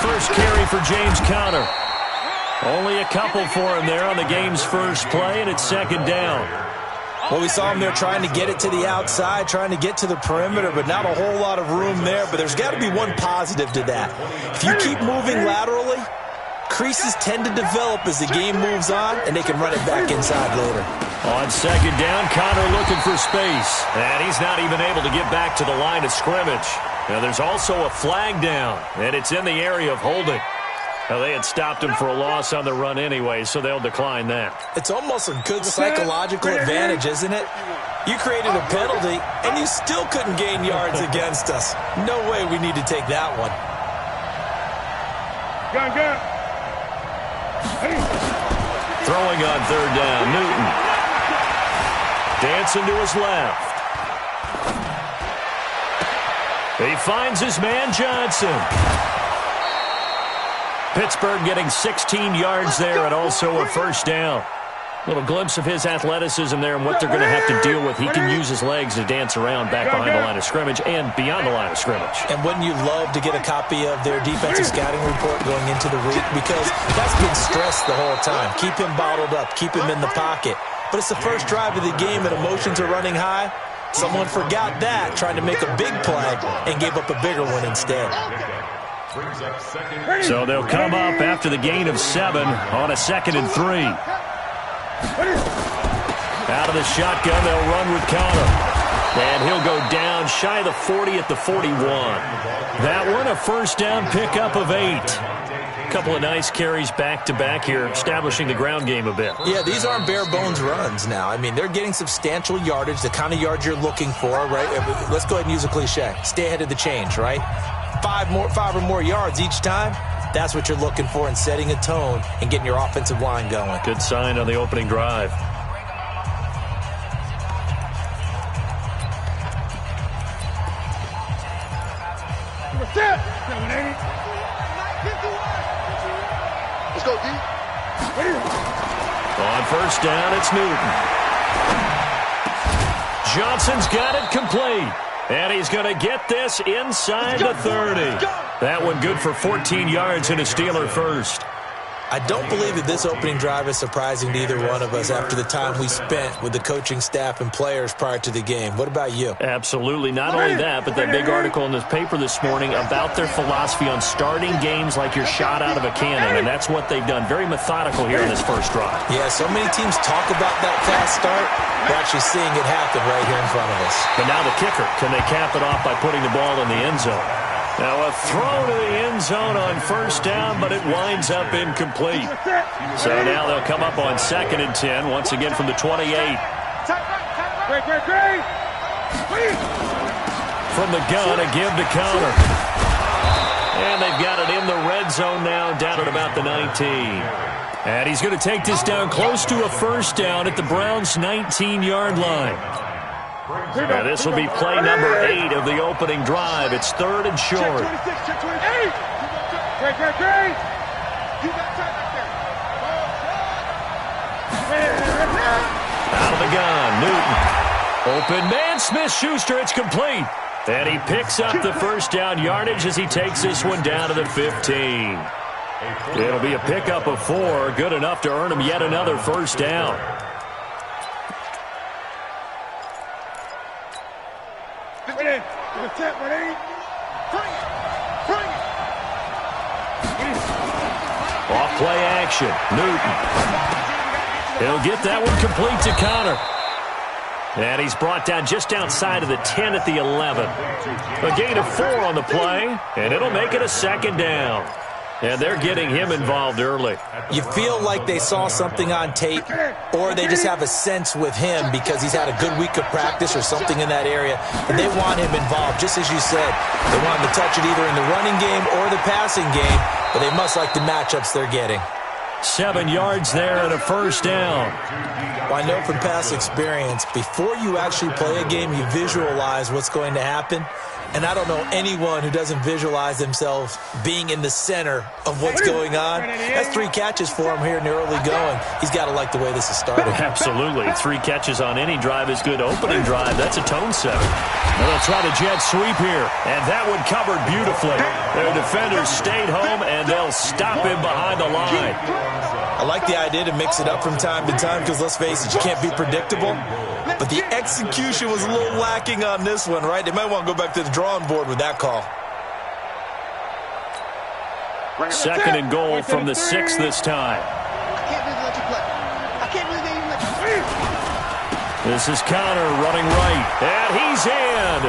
First carry for James Conner. Only a couple for him there on the game's first play, and it's second down. Well, we saw him there trying to get it to the outside, trying to get to the perimeter, but not a whole lot of room there. But there's got to be one positive to that. If you keep moving laterally, creases tend to develop as the game moves on, and they can run it back inside later. On second down, Conner looking for space. And he's not even able to get back to the line of scrimmage. Now, there's also a flag down, and it's in the area of holding. Now, they had stopped him for a loss on the run anyway, so they'll decline that. It's almost a good psychological advantage, isn't it? You created a penalty, and you still couldn't gain yards against us. No way we need to take that one. Throwing on third down, Newton. Dancing to his left. He finds his man, Johnson. Pittsburgh getting 16 yards there and also a first down. Little glimpse of his athleticism there and what they're going to have to deal with. He can use his legs to dance around back behind the line of scrimmage and beyond the line of scrimmage. And wouldn't you love to get a copy of their defensive scouting report going into the week? Because that's been stressed the whole time. Keep him bottled up. Keep him in the pocket. But it's the first drive of the game and emotions are running high. Someone forgot that, trying to make a big play, and gave up a bigger one instead. So they'll come up after the gain of 7 on a 2nd and 3. Out of the shotgun, they'll run with Conner. And he'll go down shy of the 40 at the 41. That one, a first down pickup of 8. Couple of nice carries back-to-back here, establishing the ground game a bit. Yeah, these aren't bare-bones runs now. I mean, they're getting substantial yardage, the kind of yards you're looking for, right? Let's go ahead and use a cliche. Stay ahead of the change, right? 5 or more yards each time. That's what you're looking for in setting a tone and getting your offensive line going. Good sign on the opening drive. Let's go, D. On first down, it's Newton. Johnson's got it complete. And he's going to get this inside the 30. That one good for 14 yards and a Steeler first. I don't believe that this opening drive is surprising to either one of us after the time we spent with the coaching staff and players prior to the game. What about you? Absolutely. Not only that, but that big article in this paper this morning about their philosophy on starting games like you're shot out of a cannon, and that's what they've done. Very methodical here in this first drive. Yeah, so many teams talk about that fast start. We're actually seeing it happen right here in front of us. But now the kicker. Can they cap it off by putting the ball in the end zone? Now a throw to the end zone on first down, but it winds up incomplete. So now they'll come up on 2nd and 10, once again from the 28. From the gun, a give to Conner. And they've got it in the red zone now, down at about the 19. And he's going to take this down close to a first down at the Browns' 19-yard line. Now this will be play number 8 of the opening drive. It's 3rd and short. Out of the gun, Newton. Open man, Smith-Schuster, it's complete. And he picks up the first down yardage as he takes this one down to the 15. It'll be a pickup of 4, good enough to earn him yet another first down. Off play action, Newton. He'll get that one complete to Conner. And he's brought down just outside of the 10 at the 11. A gain of 4 on the play, and it'll make it a 2nd down. And they're getting him involved early. You feel like they saw something on tape, or they just have a sense with him because he's had a good week of practice or something in that area, and they want him involved. Just as you said, they want him to touch it either in the running game or the passing game, but they must like the matchups they're getting. 7 yards there and a first down. Well, I know from past experience, before you actually play a game, you visualize what's going to happen. And I don't know anyone who doesn't visualize themselves being in the center of what's going on. That's 3 catches for him here in the early going. He's got to like the way this is started. Absolutely. 3 catches on any drive is good. Opening drive, that's a tone setter. Now they'll try the jet sweep here. And that one covered beautifully. Their defenders stayed home, and they'll stop him behind the line. I like the idea to mix it up from time to time because, let's face it, you can't be predictable. But the execution was a little lacking on this one, right? They might want to go back to the drawing board with that call. 2nd and goal from the 6 this time. I can't believe they let you play. I can't believe they even let you play. This is Connor running right. And he's in.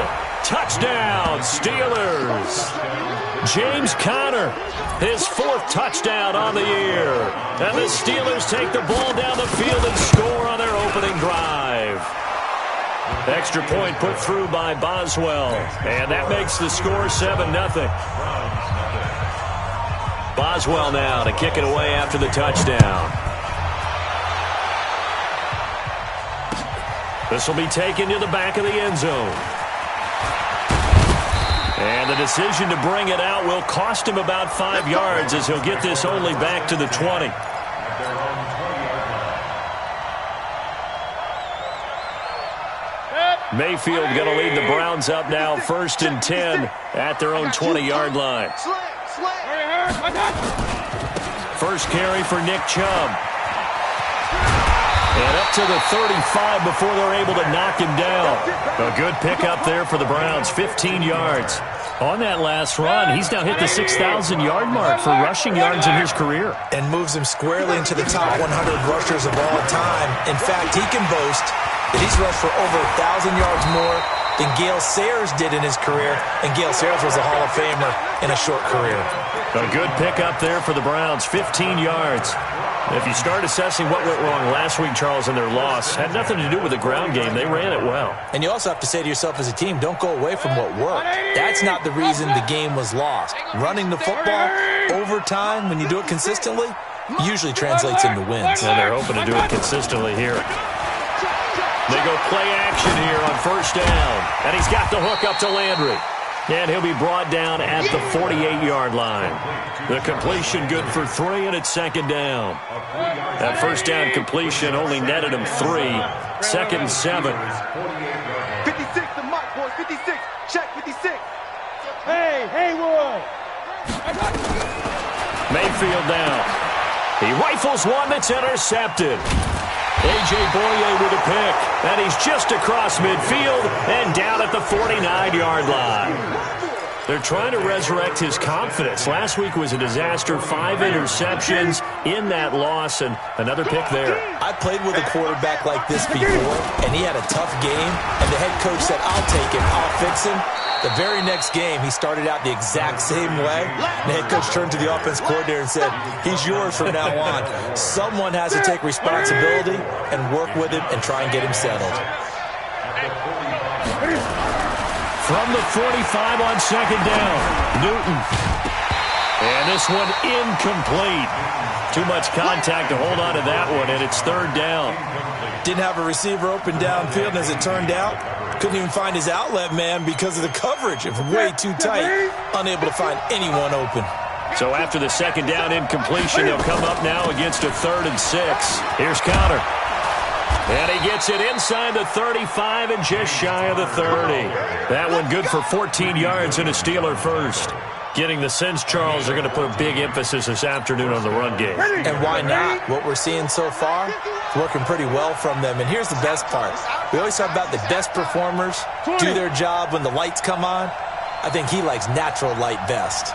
Touchdown, Steelers. James Conner, his 4th touchdown on the year. And the Steelers take the ball down the field and score on their opening drive. Extra point put through by Boswell. And that makes the score 7-0. Boswell now to kick it away after the touchdown. This will be taken to the back of the end zone. And the decision to bring it out will cost him about 5 yards as he'll get this only back to the 20. Mayfield going to lead the Browns up now, 1st and 10 at their own 20-yard line. First carry for Nick Chubb. And up to the 35 before they're able to knock him down. A good pickup there for the Browns, 15 yards. On that last run, he's now hit the 6,000-yard mark for rushing yards in his career. And moves him squarely into the top 100 rushers of all time. In fact, he can boast that he's rushed for over 1,000 yards more than Gale Sayers did in his career. And Gale Sayers was a Hall of Famer in a short career. A good pickup there for the Browns, 15 yards. If you start assessing what went wrong last week, Charles, in their loss, had nothing to do with the ground game. They ran it well. And you also have to say to yourself as a team, don't go away from what worked. That's not the reason the game was lost. Running the football over time, when you do it consistently, usually translates into wins. And they're hoping to do it consistently here. They go play action here on 1st down. And he's got the hook up to Landry. And he'll be brought down at the 48-yard line. The completion good for 3, and it's 2nd down. That 1st down completion only netted him 3. 2nd and 7. 56, the mark, boys. 56. Check 56. Hey, Haywood. Mayfield down. He rifles one that's intercepted. A.J. Boye with a pick, and he's just across midfield and down at the 49-yard line. They're trying to resurrect his confidence. Last week was a disaster, 5 interceptions in that loss, and another pick there. I played with a quarterback like this before, and he had a tough game, and the head coach said, I'll take him, I'll fix him. The very next game, he started out the exact same way. The head coach turned to the offense coordinator and said, he's yours from now on. Someone has to take responsibility and work with him and try and get him settled. From the 45 on 2nd down, Newton. And this one incomplete. Too much contact to hold on to that one, and it's 3rd down. Didn't have a receiver open downfield, and as it turned out, couldn't even find his outlet man because of the coverage. It was way too tight, unable to find anyone open. So after the 2nd down incompletion, they'll come up now against a 3rd and 6. Here's Connor. And he gets it inside the 35 and just shy of the 30. That one good for 14 yards and a Steeler first. Getting the sense, Charles, they're going to put a big emphasis this afternoon on the run game. And why not? What we're seeing so far is working pretty well from them. And here's the best part. We always talk about the best performers do their job when the lights come on. I think he likes natural light best.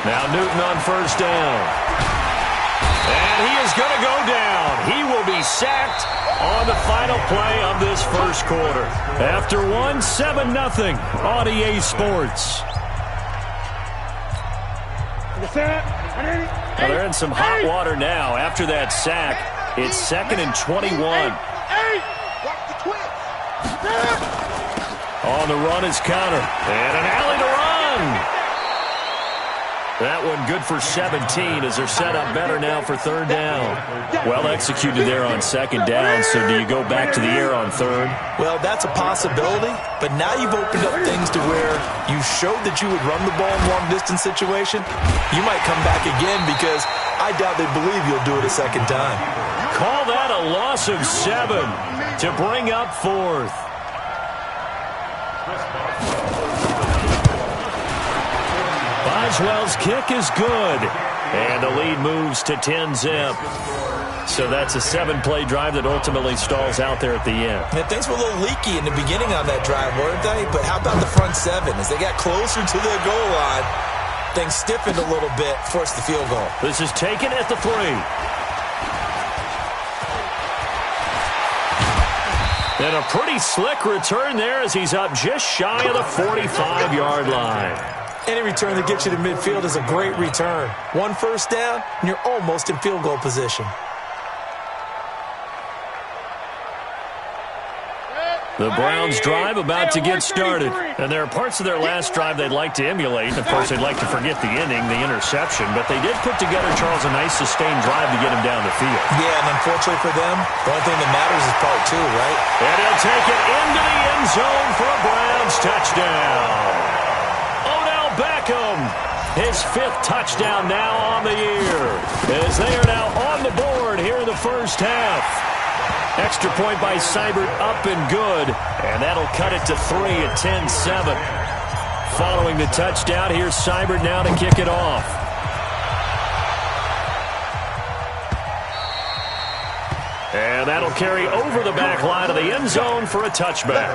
Now Newton on 1st down. And he is going to go down. He will be sacked on the final play of this first quarter. After 7-0 on EA Sports. Now they're in some hot water now. After that sack, it's 2nd and 21. On the run is Connor. And an alley to run. That one good for 17 as they're set up better now for third down. Well executed there on second down, so do you go back to the air on third? Well, that's a possibility, but now you've opened up things to where you showed that you would run the ball in long-distance situation. You might come back again because I doubt they believe you'll do it a second time. Call that a loss of 7 to bring up fourth. Boswell's kick is good, and the lead moves to 10-zip. So that's a 7-play drive that ultimately stalls out there at the end. Yeah, things were a little leaky in the beginning on that drive, weren't they? But how about the front 7? As they got closer to the goal line, things stiffened a little bit, forced the field goal. This is taken at the 3. And a pretty slick return there as he's up just shy of the 45-yard line. Any return that gets you to midfield is a great return. 1 first down, and you're almost in field goal position. The Browns drive about to get started. And there are parts of their last drive they'd like to emulate. Of course, they'd like to forget the inning, the interception. But they did put together, Charles, a nice sustained drive to get him down the field. Yeah, and unfortunately for them, the only thing that matters is part 2, right? And he'll take it into the end zone for a Browns touchdown. Odell Beckham, his 5th touchdown now on the year, as they are now on the board here in the first half. Extra point by Seibert up and good, and that'll cut it to 3 at 10-7. Following the touchdown, here's Seibert now to kick it off. And that'll carry over the back line of the end zone for a touchback.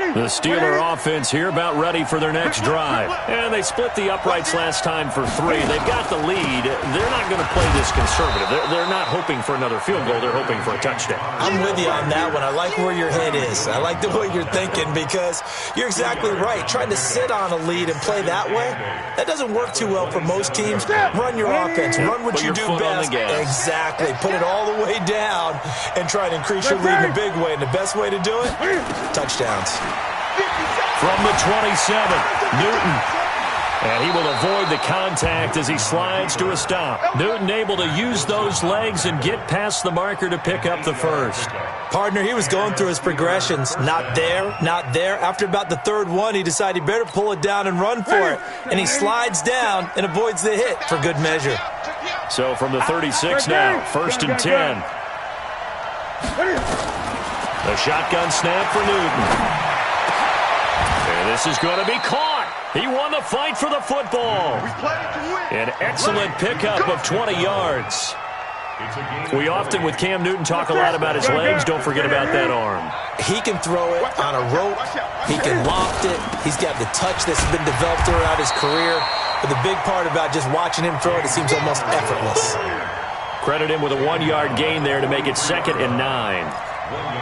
The Steeler offense here about ready for their next drive. And they split the uprights last time for 3. They've got the lead. They're not going to play this conservative. They're not hoping for another field goal. They're hoping for a touchdown. I'm with you on that one. I like where your head is. I like the way you're thinking because you're exactly right. Trying to sit on a lead and play that way, that doesn't work too well for most teams. Run your offense. Run what you do best. Exactly. Put it all the way down and try to increase your lead in a big way. And the best way to do it? Touchdowns. From the 27, Newton. And he will avoid the contact as he slides to a stop. Newton able to use those legs and get past the marker to pick up the first. Partner, he was going through his progressions. Not there, not there. After about the 3rd one, he decided he better pull it down and run for it. And he slides down and avoids the hit for good measure. So from the 36 now, 1st and 10. The shotgun snap for Newton. And this is going to be caught. He won the fight for the football. An excellent pickup of 20 yards. We often, with Cam Newton, talk a lot about his legs. Don't forget about that arm. He can throw it on a rope. He can loft it. He's got the touch that's been developed throughout his career. But the big part about just watching him throw it, it seems almost effortless. Credit him with a 1-yard gain there to make it 2nd and 9.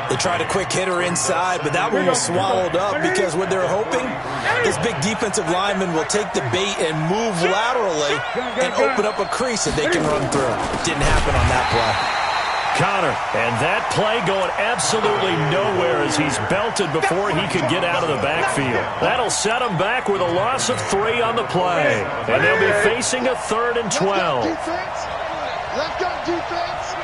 They tried a quick hitter inside, but that one was swallowed up because what they're hoping, this big defensive lineman will take the bait and move laterally and open up a crease that they can run through. Didn't happen on that play. Connor, and that play going absolutely nowhere as he's belted before he could get out of the backfield. That'll set him back with a loss of 3 on the play. And they'll be facing a 3rd and 12. Left guard defense.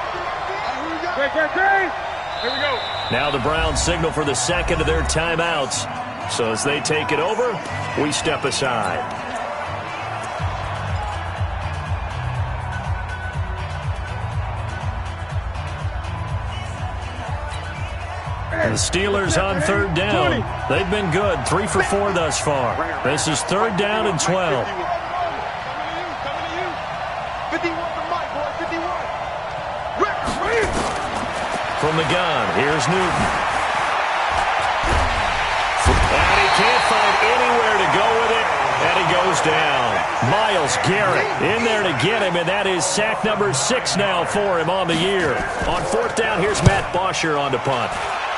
Here we go. Now the Browns signal for the 2nd of their timeouts. So as they take it over, we step aside. The Steelers on 3rd down. They've been good, 3 for 4 thus far. This is 3rd down and 12. 51 for Mike, boy, 51. From the gun, here's Newton. And he can't find anywhere to go with it, and he goes down. Myles Garrett in there to get him, and that is sack number 6 now for him on the year. On 4th down, here's Matt Bosher on to punt.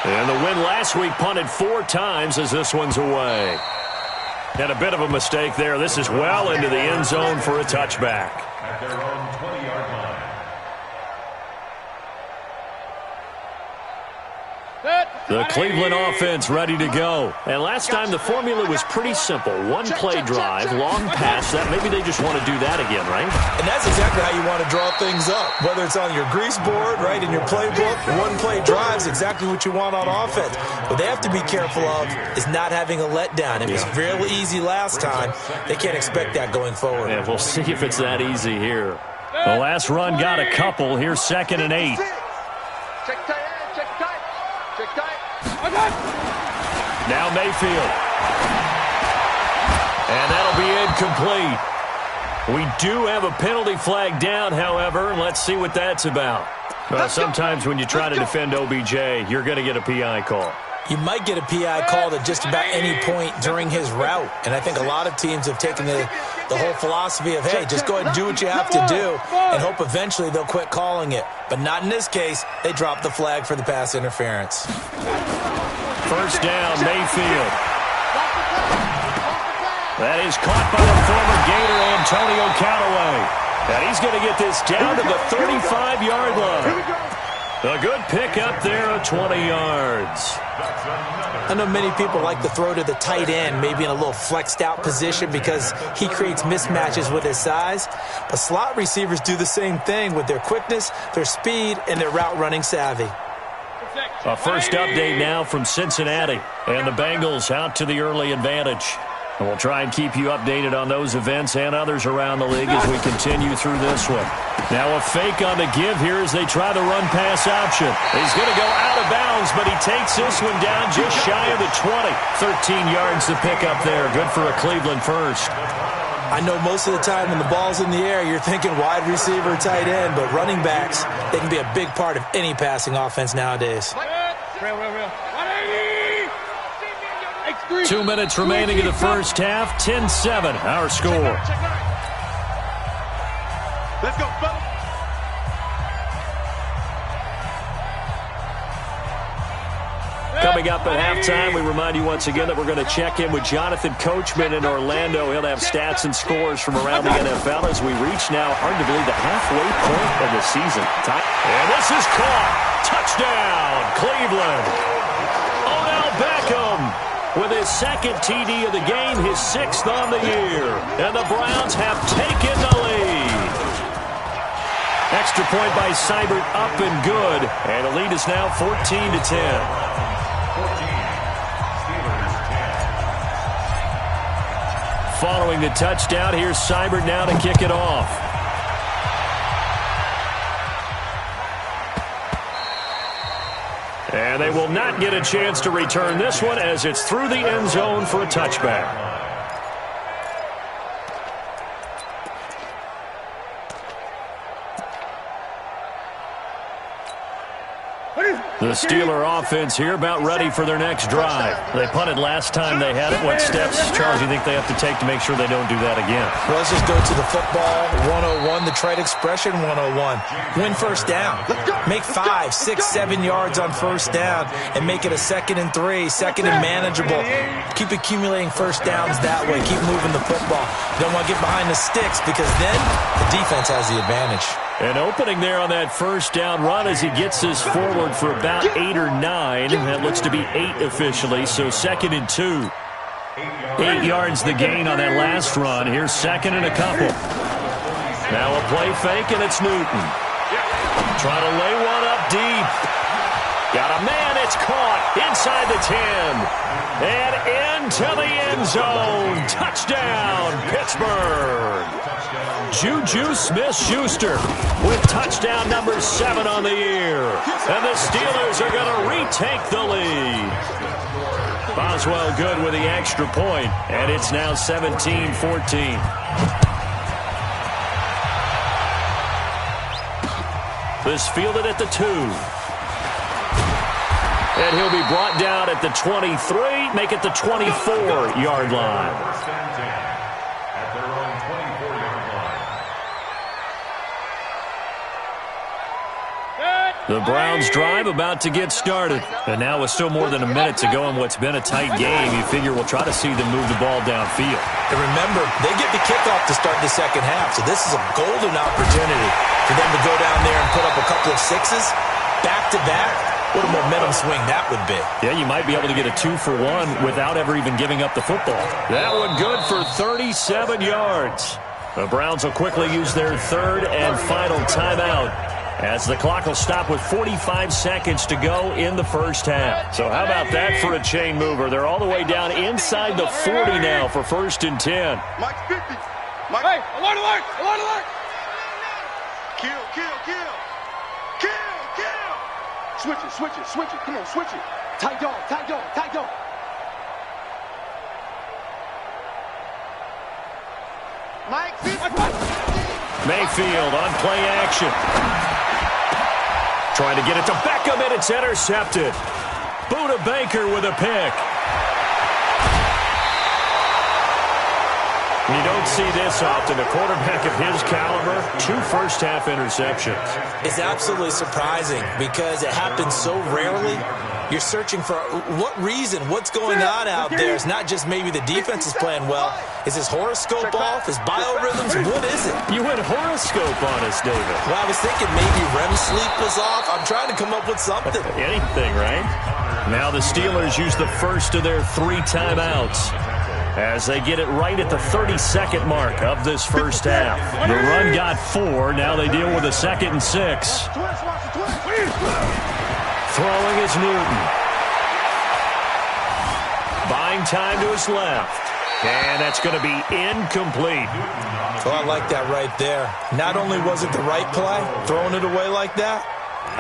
And the win last week punted 4 times as this one's away. And a bit of a mistake there. This is well into the end zone for a touchback. At their own 20-yard line. Set. The Cleveland offense ready to go. And last time the formula was pretty simple. One play drive, long pass. That maybe they just want to do that again, right? And that's exactly how you want to draw things up. Whether it's on your grease board, right, in your playbook, one play drive is exactly what you want on offense. What they have to be careful of is not having a letdown. It was real easy last time. They can't expect that going forward. Yeah, we'll see if it's that easy here. The last run got a couple. Here's 2nd and 8. Check tight end, check tight. Check tight. Now Mayfield. And that'll be incomplete. We do have a penalty flag down, however. Let's see what that's about. Well, sometimes when you try to defend OBJ, you're going to get a PI call. You might get a PI called at just about any point during his route. And I think a lot of teams have taken the whole philosophy of, hey, just go ahead and do what you have to do and hope eventually they'll quit calling it. But not in this case. They dropped the flag for the pass interference. First down, Mayfield. That is caught by the former Gator, Antonio Callaway. And he's going to get this down to the 35-yard line. A good pickup there of 20 yards. I know many people like to throw to the tight end, maybe in a little flexed out position because he creates mismatches with his size. But slot receivers do the same thing with their quickness, their speed, and their route running savvy. A first update now from Cincinnati. And the Bengals out to the early advantage. And we'll try and keep you updated on those events and others around the league as we continue through this one. Now a fake on the give here as they try the run-pass option. He's going to go out of bounds, but he takes this one down just shy of the 20. 13 yards to pick up there. Good for a Cleveland first. I know most of the time when the ball's in the air, you're thinking wide receiver, tight end, but running backs, they can be a big part of any passing offense nowadays. Real. 2 minutes remaining in the first half. 10-7, our score. Let's go, fellas. Coming up at halftime, we remind you once again that we're going to check in with Jonathan Coachman in Orlando. He'll have stats and scores from around the NFL as we reach now, hard to believe, the halfway point of the season. And this is caught. Touchdown, Cleveland. Odell Beckham with his second TD of the game, his 6th on the year. And the Browns have taken the lead. Extra point by Seibert, up and good. And the lead is now 14-10. Following the touchdown, here's Seibert now to kick it off. And they will not get a chance to return this one as it's through the end zone for a touchback. The Steeler offense here about ready for their next drive. They punted last time they had it. What steps, Charles, do you think they have to take to make sure they don't do that again? Well, let's just go to the football 101, the trade expression 101. Win first down. Make 5, 6, 7 yards on first down and make it a 2nd and 3, 2nd and manageable. Keep accumulating first downs that way. Keep moving the football. You don't want to get behind the sticks because then the defense has the advantage. An opening there on that first down run as he gets this forward for about 8 or 9. That looks to be 8 officially, so 2nd and 2. 8 yards the gain on that last run. Here's 2nd and a couple. Now a play fake, and it's Newton. Trying to lay one up deep. Got a man, it's caught inside the 10. And into the end zone. Touchdown, Pittsburgh. Juju Smith-Schuster with touchdown number 7 on the year. And the Steelers are going to retake the lead. Boswell good with the extra point, and it's now 17-14. This fielded at the 2. And he'll be brought down at the 23, make it the 24-yard line. The Browns drive about to get started. And now with still more than a minute to go in what's been a tight game, you figure we'll try to see them move the ball downfield. And remember, they get the kickoff to start the second half, so this is a golden opportunity for them to go down there and put up a couple of 6s back-to-back What a momentum swing that would be. Yeah, you might be able to get a 2-for-1 without ever even giving up the football. That one good for 37 yards. The Browns will quickly use their third and final timeout as the clock will stop with 45 seconds to go in the first half. So how about that for a chain mover? They're all the way down inside the 40 now for 1st and 10. Mike 50. Mike. Hey, alert, alert, alert, alert. Kill, kill, kill. Kill, kill. Switch it, switch it, switch it. Come on, switch it. Tight dog, tight dog, tight dog. Mike 50. Mayfield on play action. Trying to get it to Beckham, and it's intercepted. Buda Baker with a pick. You don't see this often. A quarterback of his caliber, 2 first-half interceptions. It's absolutely surprising because it happens so rarely. You're searching for what reason, what's going on out there. It's not just maybe the defense is playing well. Is his horoscope off? His biorhythms? What is it? You went horoscope on us, David. Well, I was thinking maybe REM sleep was off. I'm trying to come up with something. Anything, right? Now the Steelers use the first of their 3 timeouts as they get it right at the 32nd mark of this first half. The run got 4. Now they deal with a 2nd and 6. Throwing is Newton. Buying time to his left. And that's going to be incomplete. Well, I like that right there. Not only was it the right play, throwing it away like that,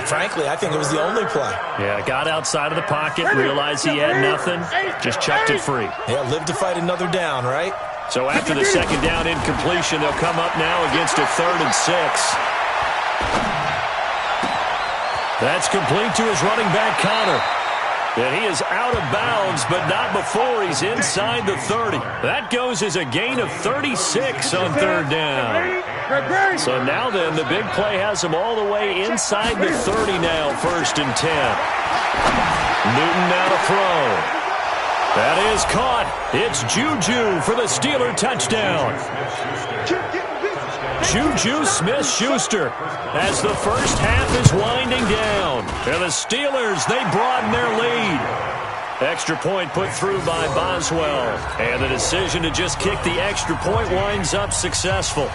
frankly, I think it was the only play. Yeah, got outside of the pocket, realized he had nothing, just chucked it free. Yeah, live to fight another down, right? So after the 2nd down incompletion, they'll come up now against a 3rd and 6. That's complete to his running back, Connor. And he is out of bounds, but not before he's inside the 30. That goes as a gain of 36 on 3rd down. So now then, the big play has him all the way inside the 30 now, 1st and 10. Newton now to throw. That is caught. It's Juju for the Steeler touchdown. Juju Smith-Schuster as the first half is winding down. And the Steelers, they broaden their lead. Extra point put through by Boswell. And the decision to just kick the extra point winds up successful.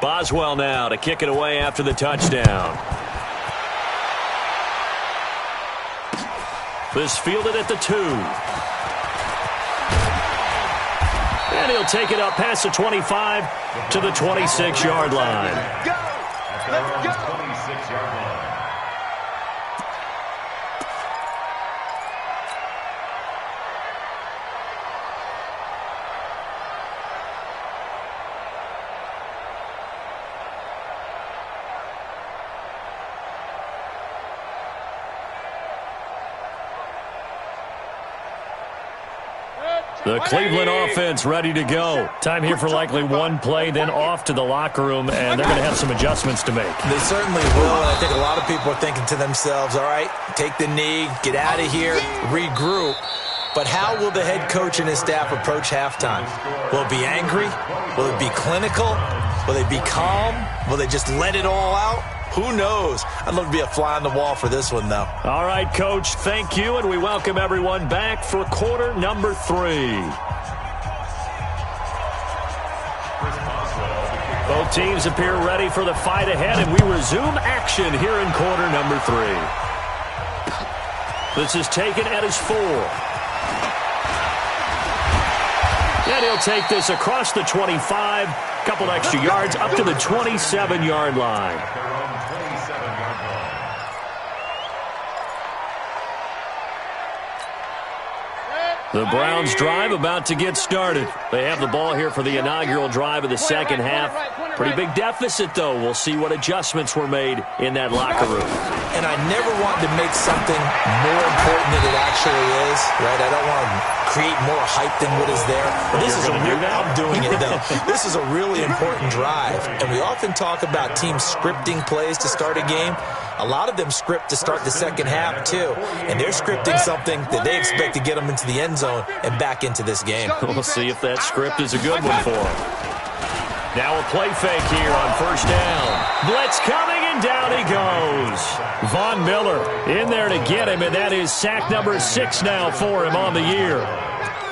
Boswell now to kick it away after the touchdown. This fielded at the 2. And he'll take it up past the 25 to the 26-yard line. Go! Let's go! 26-yard line. The Cleveland offense ready to go. Time here for likely one play, then off to the locker room, and they're going to have some adjustments to make. They certainly will, and I think a lot of people are thinking to themselves, all right, take the knee, get out of here, regroup. But how will the head coach and his staff approach halftime? Will it be angry? Will it be clinical? Will they be calm? Will they just let it all out? Who knows? I'd love to be a fly on the wall for this one, though. All right, Coach, thank you, and we welcome everyone back for quarter number 3. Both teams appear ready for the fight ahead, and we resume action here in quarter number 3. This is taken at his 4. And he'll take this across the 25, couple extra yards up to the 27-yard line. The Browns drive about to get started. They have the ball here for the inaugural drive of the second half. Pretty big deficit, though. We'll see what adjustments were made in that locker room. And I never want to make something more important than it actually is, right? I don't want to create more hype than what is there. But this is I'm doing it, though. This is a really important drive. And we often talk about teams scripting plays to start a game. A lot of them script to start the second half, too. And they're scripting something that they expect to get them into the end zone and back into this game. We'll see if that script is a good one for them. Now a play fake here on first down. Blitz coming, and down he goes. Von Miller in there to get him, and that is sack number 6 now for him on the year.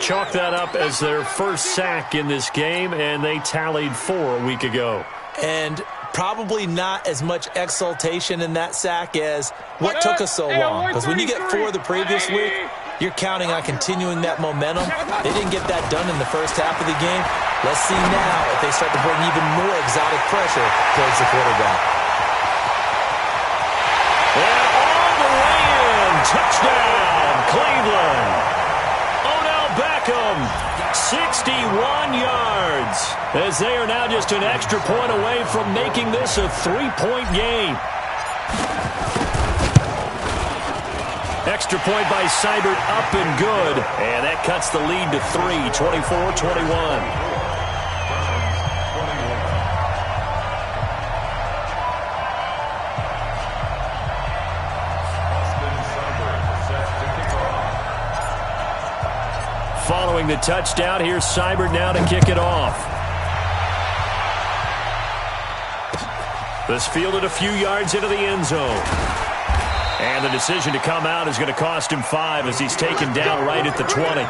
Chalk that up as their first sack in this game, and they tallied 4 a week ago. And probably not as much exultation in that sack as what took us so long. Because when you get 4 the previous week, you're counting on continuing that momentum. They didn't get that done in the first half of the game. Let's see now if they start to bring even more exotic pressure towards the quarterback. And all the way in. Touchdown, Cleveland. Odell Beckham, 61 yards. As they are now just an extra point away from making this a 3-point game. Extra point by Seibert, up and good. And that cuts the lead to 3, 24-21. Following the touchdown, here's Seibert now to kick it off. This fielded a few yards into the end zone. And the decision to come out is going to cost him 5 as he's taken down right at the 20.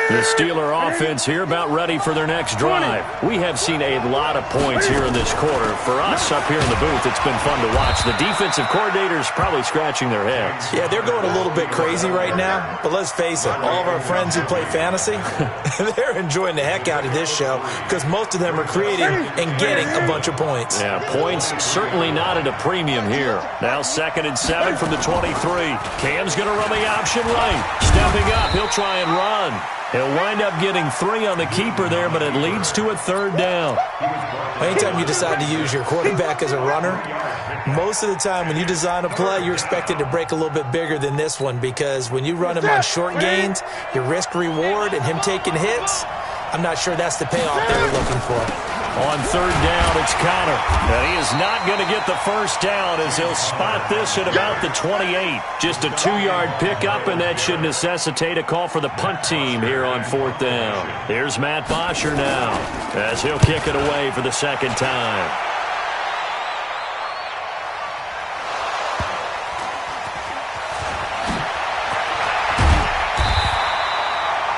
The Steeler offense here about ready for their next drive. We have seen a lot of points here in this quarter. For us up here in the booth, it's been fun to watch. The defensive coordinators probably scratching their heads. Yeah, they're going a little bit crazy right now. But let's face it, all of our friends who play fantasy, they're enjoying the heck out of this show because most of them are creating and getting a bunch of points. Yeah, points certainly not at a premium here. Now 2nd and 7 from the 23. Cam's going to run the option right. Stepping up, he'll try and run. He'll wind up getting 3 on the keeper there, but it leads to a 3rd down. Anytime you decide to use your quarterback as a runner, most of the time when you design a play, you're expected to break a little bit bigger than this one because when you run him on short gains, your risk-reward and him taking hits, I'm not sure that's the payoff they were looking for. On 3rd down, it's Connor. And he is not going to get the first down as he'll spot this at about the 28. Just a 2-yard pickup, and that should necessitate a call for the punt team here on 4th down. Here's Matt Bosher now as he'll kick it away for the 2nd time.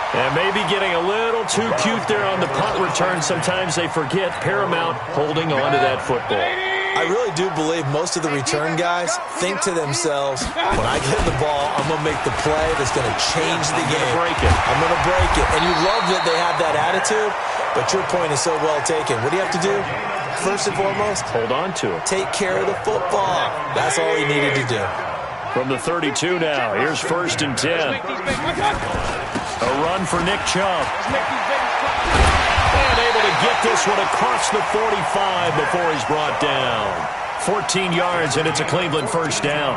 And maybe getting a little too cute there on the punt return. Sometimes they forget Paramount holding on to that football. I really do believe most of the return guys think to themselves, when I get the ball, I'm going to make the play that's going to change the game. Break it. I'm going to break it. And you love that they have that attitude, but your point is so well taken. What do you have to do? First and foremost, hold on to it. Take care of the football. That's all he needed to do. From the 32 now, here's 1st and 10. A run for Nick Chubb. And able to get this one across the 45 before he's brought down. 14 yards, and it's a Cleveland 1st down.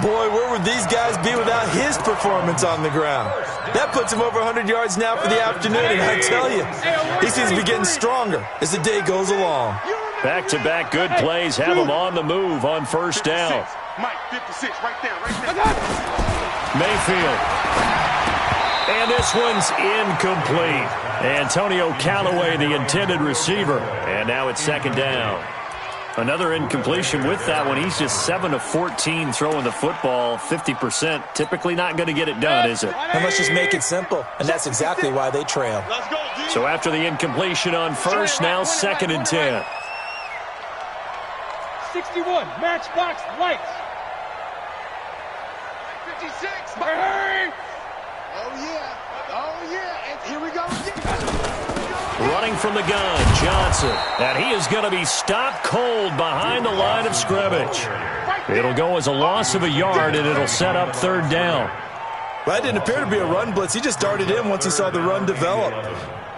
Boy, where would these guys be without his performance on the ground? That puts him over 100 yards now for the afternoon, and I tell you, he seems to be getting stronger as the day goes along. Back-to-back good plays have him on the move on 1st down. Mike, 56, right there. Mayfield. And this one's incomplete. Antonio Callaway, the intended receiver. And now it's 2nd down. Another incompletion with that one. He's just 7 of 14 throwing the football, 50%. Typically not going to get it done, is it? And let's just make it simple, and that's exactly why they trail. So after the incompletion on first, now 2nd and 10. 61, matchbox lights. 56, hurry! Oh, yeah. Oh, yeah. And here we go. Running from the gun, Johnson. And he is going to be stopped cold behind the line of scrimmage. It'll go as a loss of a yard, and it'll set up 3rd down. Well, that didn't appear to be a run blitz. He just darted in once he saw the run develop.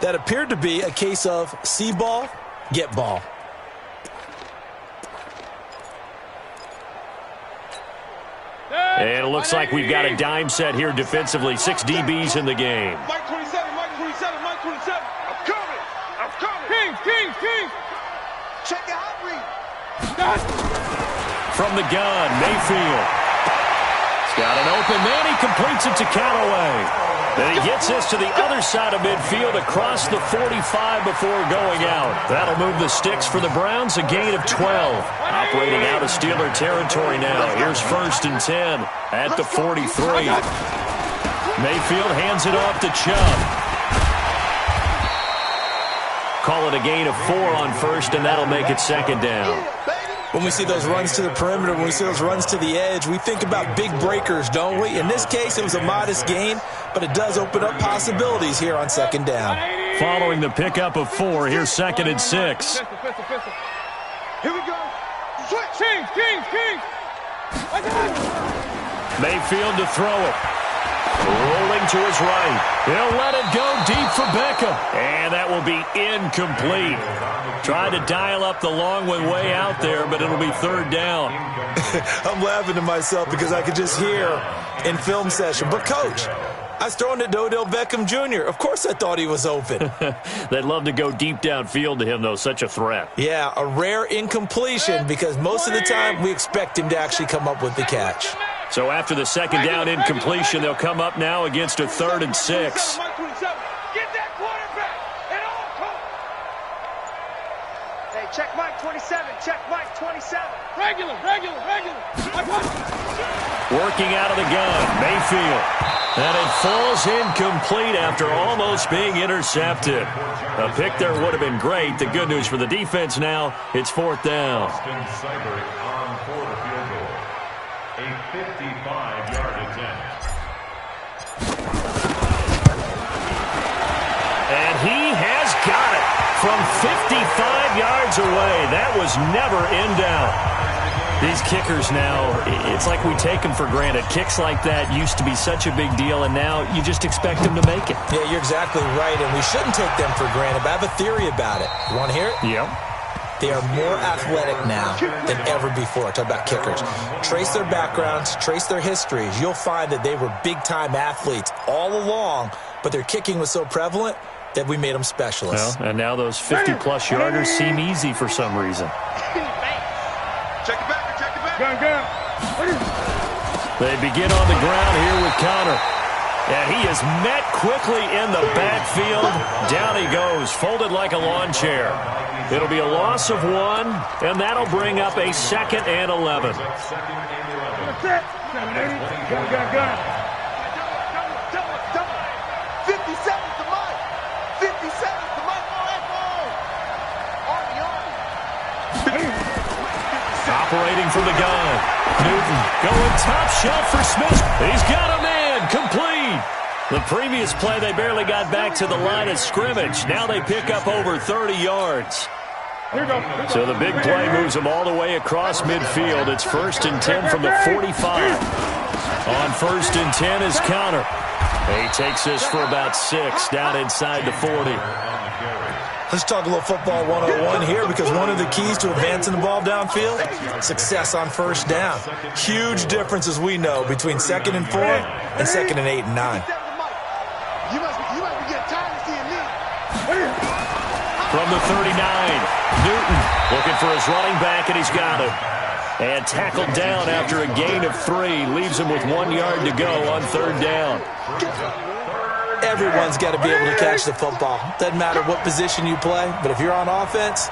That appeared to be a case of see ball, get ball. And it looks like we've got a dime set here defensively. 6 DBs in the game. Mike 27, Mike 27, Mike 27. I'm coming. I'm coming. King. Check it out, read. From the gun, Mayfield. He's got an open man. He completes it to Callaway. And he gets this to the other side of midfield across the 45 before going out. That'll move the sticks for the Browns, a gain of 12. Operating out of Steeler territory now. Here's 1st and 10 at the 43. Mayfield hands it off to Chubb. Call it a gain of 4 on first, and that'll make it 2nd down. When we see those runs to the perimeter, when we see those runs to the edge, we think about big breakers, don't we? In this case, it was a modest gain, but it does open up possibilities here on 2nd down. Following the pickup of 4, here's 2nd and 6. Here we go. Switch. King. Mayfield to throw it. Rolling to his right. He'll let it go deep for Beckham. And that will be incomplete. Tried to dial up the long way out there, but it'll be 3rd down. I'm laughing to myself because I could just hear in film session. But, Coach, I was throwing to Odell Beckham Jr. Of course I thought he was open. They'd love to go deep downfield to him, though. Such a threat. Yeah, a rare incompletion because most of the time we expect him to actually come up with the catch. So after the 2nd down incompletion, they'll come up now against a 3rd and 6. Mike 27. Get that quarterback. And all come. Hey, check Mike 27. Check Mike 27. Regular. Working out of the gun, Mayfield. And it falls incomplete after almost being intercepted. A pick there would have been great. The good news for the defense now, it's 4th down. A 55-yard attempt. And he has got it from 55 yards away. That was never in doubt. These kickers now, it's like we take them for granted. Kicks like that used to be such a big deal, and now you just expect them to make it. Yeah, you're exactly right, and we shouldn't take them for granted. But I have a theory about it. You want to hear it? Yep. They are more athletic now than ever before. Talk about kickers. Trace their backgrounds, trace their histories. You'll find that they were big-time athletes all along, but their kicking was so prevalent that we made them specialists. Well, and now those 50-plus yarders seem easy for some reason. Check it back. Gun. They begin on the ground here with Connor. And he is met quickly in the backfield. Down he goes, folded like a lawn chair. It'll be a loss of 1, and that'll bring up a 2nd and 11. Gun. 57's the Mike. 57's the Mike. Operating from the gun. Newton going top shelf for Smith. He's got a man. Complete. The previous play, they barely got back to the line of scrimmage. Now they pick up over 30 yards. So the big play moves them all the way across midfield. It's 1st and 10 from the 45. On 1st and 10 is Connor. He takes this for about 6 down inside the 40. Let's talk a little football 101 here because one of the keys to advancing the ball downfield, success on 1st down. Huge difference, as we know, between 2nd and 4 and 2nd and 8 and 9. You must be getting tired of seeing me. From the 39, Newton looking for his running back, and he's got it. And tackled down after a gain of 3. Leaves him with 1 yard to go on 3rd down. Everyone's got to be able to catch the football. Doesn't matter what position you play, but if you're on offense,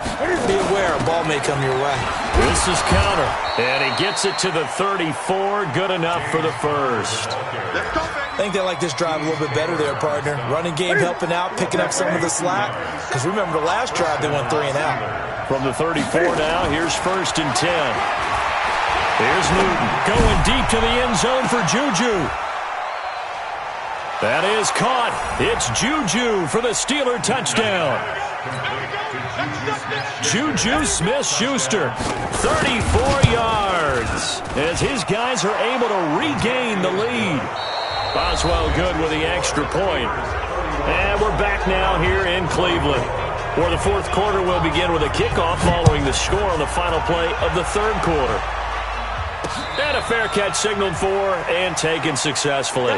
be aware a ball may come your way. This is counter, and he gets it to the 34. Good enough for the first. I think they like this drive a little bit better there, partner. Running game helping out, picking up some of the slack. Because remember, the last drive they went 3 and out. From the 34 now, here's 1st and 10. Here's Newton going deep to the end zone for Juju. That is caught. It's Juju for the Steeler touchdown. Juju Smith-Schuster, 34 yards, as his guys are able to regain the lead. Boswell good with the extra point. And we're back now here in Cleveland, where the 4th quarter will begin with a kickoff following the score on the final play of the 3rd quarter. And a fair catch signaled for and taken successfully.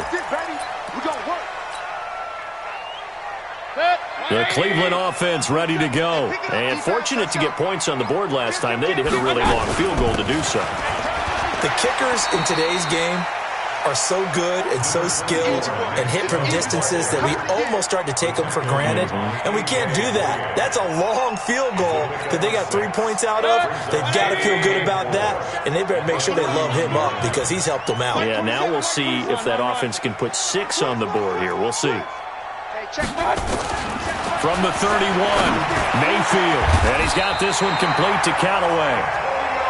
The Cleveland offense ready to go. And fortunate to get points on the board last time. They had to hit a really long field goal to do so. The kickers in today's game are so good and so skilled and hit from distances that we almost start to take them for granted. And we can't do that. That's a long field goal that they got 3 points out of. They've got to feel good about that, and they better make sure they love him up because he's helped them out. Yeah, now we'll see if that offense can put 6 on the board here. We'll see. From the 31, Mayfield. And he's got this one complete to Callaway.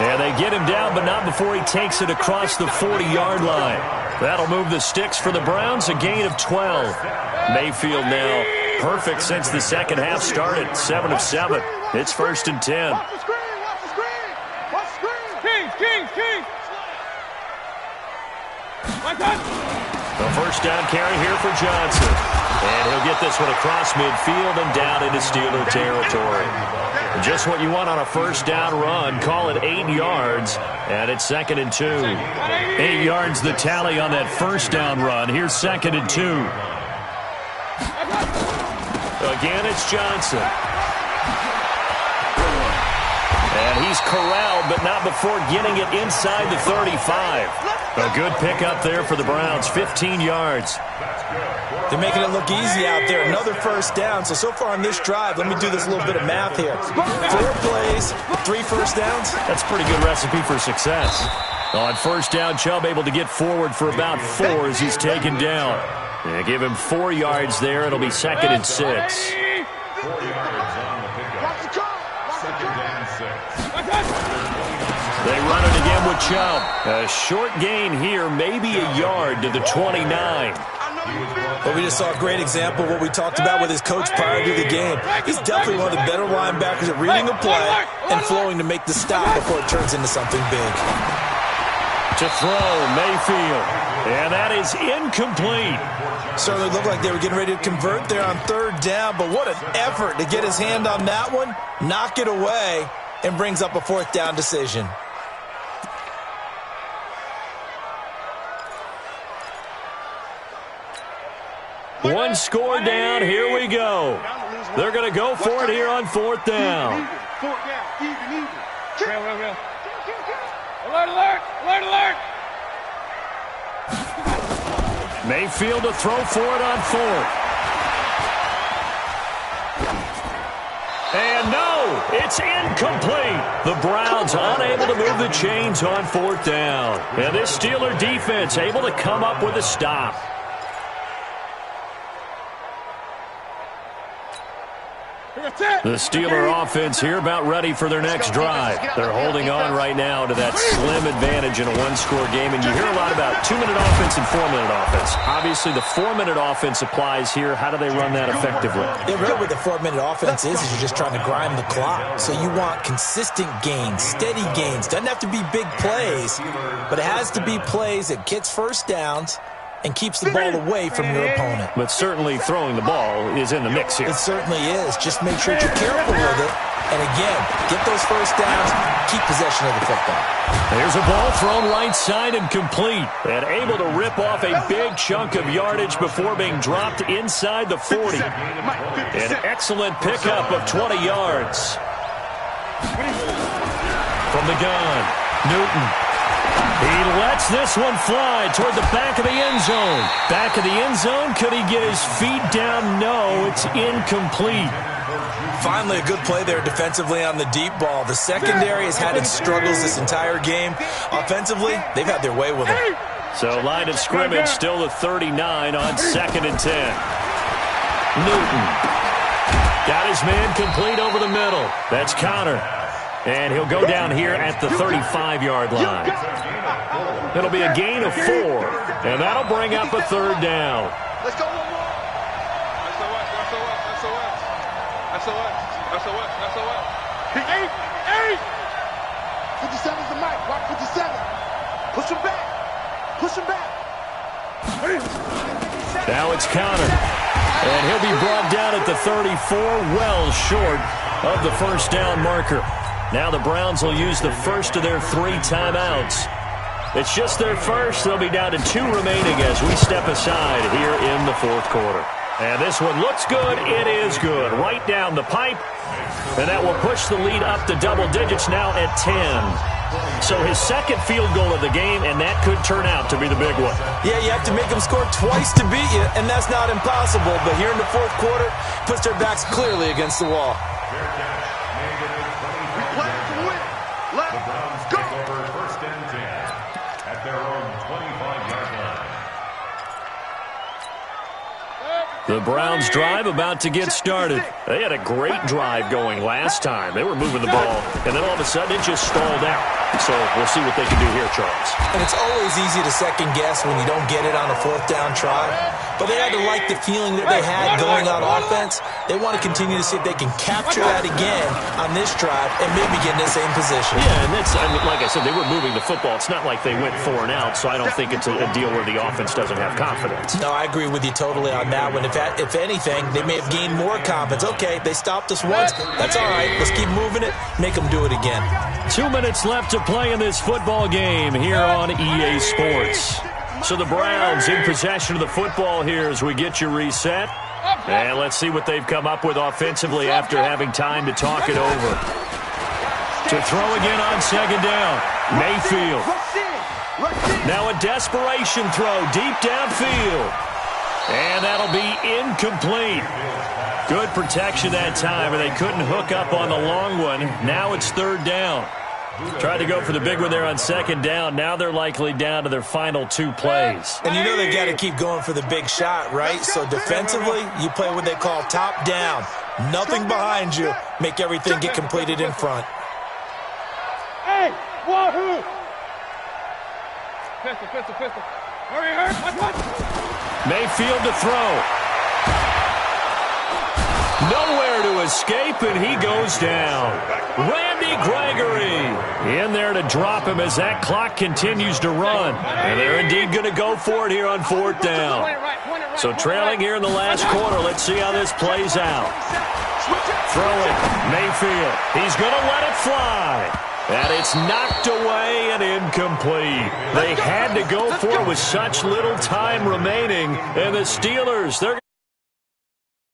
And they get him down, but not before he takes it across the 40-yard line. That'll move the sticks for the Browns, a gain of 12. Mayfield now perfect since the second half started, 7 of 7. It's 1st and 10. Watch the screen, watch the screen, watch the screen. King. The first down carry here for Johnson. And he'll get this one across midfield and down into Steeler territory. Just what you want on a first down run. Call it 8 yards, and it's 2nd and 2. 8 yards the tally on that first down run. Here's 2nd and 2. Again, it's Johnson. And he's corralled, but not before getting it inside the 35. A good pickup there for the Browns, 15 yards. They're making it look easy out there. Another first down. So far on this drive, let me do this little bit of math here. 4 plays, 3 first downs. That's a pretty good recipe for success. On first down, Chubb able to get forward for about 4 as he's taken down. And give him 4 yards there. It'll be 2nd and 6. 4 yards on the pickup. 2nd and 6. They run it again with Chubb. A short gain here, maybe a yard to the 29. But we just saw a great example of what we talked about with his coach prior to the game. He's definitely one of the better linebackers at reading a play and flowing to make the stop before it turns into something big. To throw, Mayfield. And that is incomplete. Certainly looked like they were getting ready to convert there on 3rd down, but what an effort to get his hand on that one, knock it away, and brings up a 4th down decision. One score down. Here we go. They're going to go for it here on 4th down. Alert. Mayfield to throw for it on 4th. And no, it's incomplete. The Browns unable to move the chains on 4th down. And this Steeler defense able to come up with a stop. The Steeler offense here about ready for their next drive. They're holding on right now to that slim advantage in a one-score game. And you hear a lot about 2-minute offense and 4-minute offense. Obviously, the 4-minute offense applies here. How do they run that effectively? Yeah, really what the 4-minute offense is you're just trying to grind the clock. So you want consistent gains, steady gains. Doesn't have to be big plays, but it has to be plays that gets first downs and keeps the ball away from your opponent. But certainly throwing the ball is in the mix here. It certainly is. Just make sure you're careful with it. And again, get those first downs, keep possession of the football. There's a ball thrown right side and complete. And able to rip off a big chunk of yardage before being dropped inside the 40. An excellent pickup of 20 yards. From the gun, Newton. He lets this one fly toward the back of the end zone. Back of the end zone. Could he get his feet down? No, it's incomplete. Finally, a good play there defensively on the deep ball. The secondary has had its struggles this entire game. Offensively, they've had their way with it. So line of scrimmage still the 39 on 2nd and 10. Newton got his man complete over the middle. That's Connor. And he'll go down here at the 35-yard line. It'll be a gain of 4, and that'll bring up a 3rd down. Let's go one more. SOS. Eight. 57's the mic. Watch 57. Push him back. Now it's Connor. And he'll be brought down at the 34, well short of the 1st down marker. Now the Browns will use the first of their 3 timeouts. It's just their first. They'll be down to 2 remaining as we step aside here in the 4th quarter. And this one looks good. It is good. Right down the pipe. And that will push the lead up to double digits now at 10. So his 2nd field goal of the game, and that could turn out to be the big one. Yeah, you have to make them score twice to beat you, and that's not impossible. But here in the 4th quarter, puts their backs clearly against the wall. The Browns drive about to get started. They had a great drive going last time. They were moving the ball, and then all of a sudden it just stalled out. So we'll see what they can do here, Charles. And it's always easy to second guess when you don't get it on a 4th down try. But they had to like the feeling that they had going on offense. They want to continue to see if they can capture that again on this drive and maybe get in the same position. Yeah, and that's, I mean, like I said, they were moving the football. It's not like they went 4 and out, so I don't think it's a deal where the offense doesn't have confidence. No, I agree with you totally on that one. If anything, they may have gained more confidence. Okay, they stopped us once. That's all right. Let's keep moving it. Make them do it again. 2 minutes left to play in this football game here on EA Sports. So the Browns in possession of the football here as we get you reset. And let's see what they've come up with offensively after having time to talk it over. To throw again on 2nd down. Mayfield. Now a desperation throw deep downfield. And that'll be incomplete. Good protection that time, and they couldn't hook up on the long one. Now it's 3rd down. Tried to go for the big one there on 2nd down. Now they're likely down to their final 2 plays. And you know they've got to keep going for the big shot, right? So defensively, you play what they call top down. Nothing behind you. Make everything get completed in front. Hey, wahoo! Pistol. Hurry. Mayfield to throw. Nowhere to escape, and he goes down. Randy Gregory in there to drop him as that clock continues to run. And they're indeed going to go for it here on 4th down. So trailing here in the last quarter. Let's see how this plays out. Throwing, Mayfield. He's going to let it fly. And it's knocked away and incomplete. They had to go for it with such little time remaining. And the Steelers, they're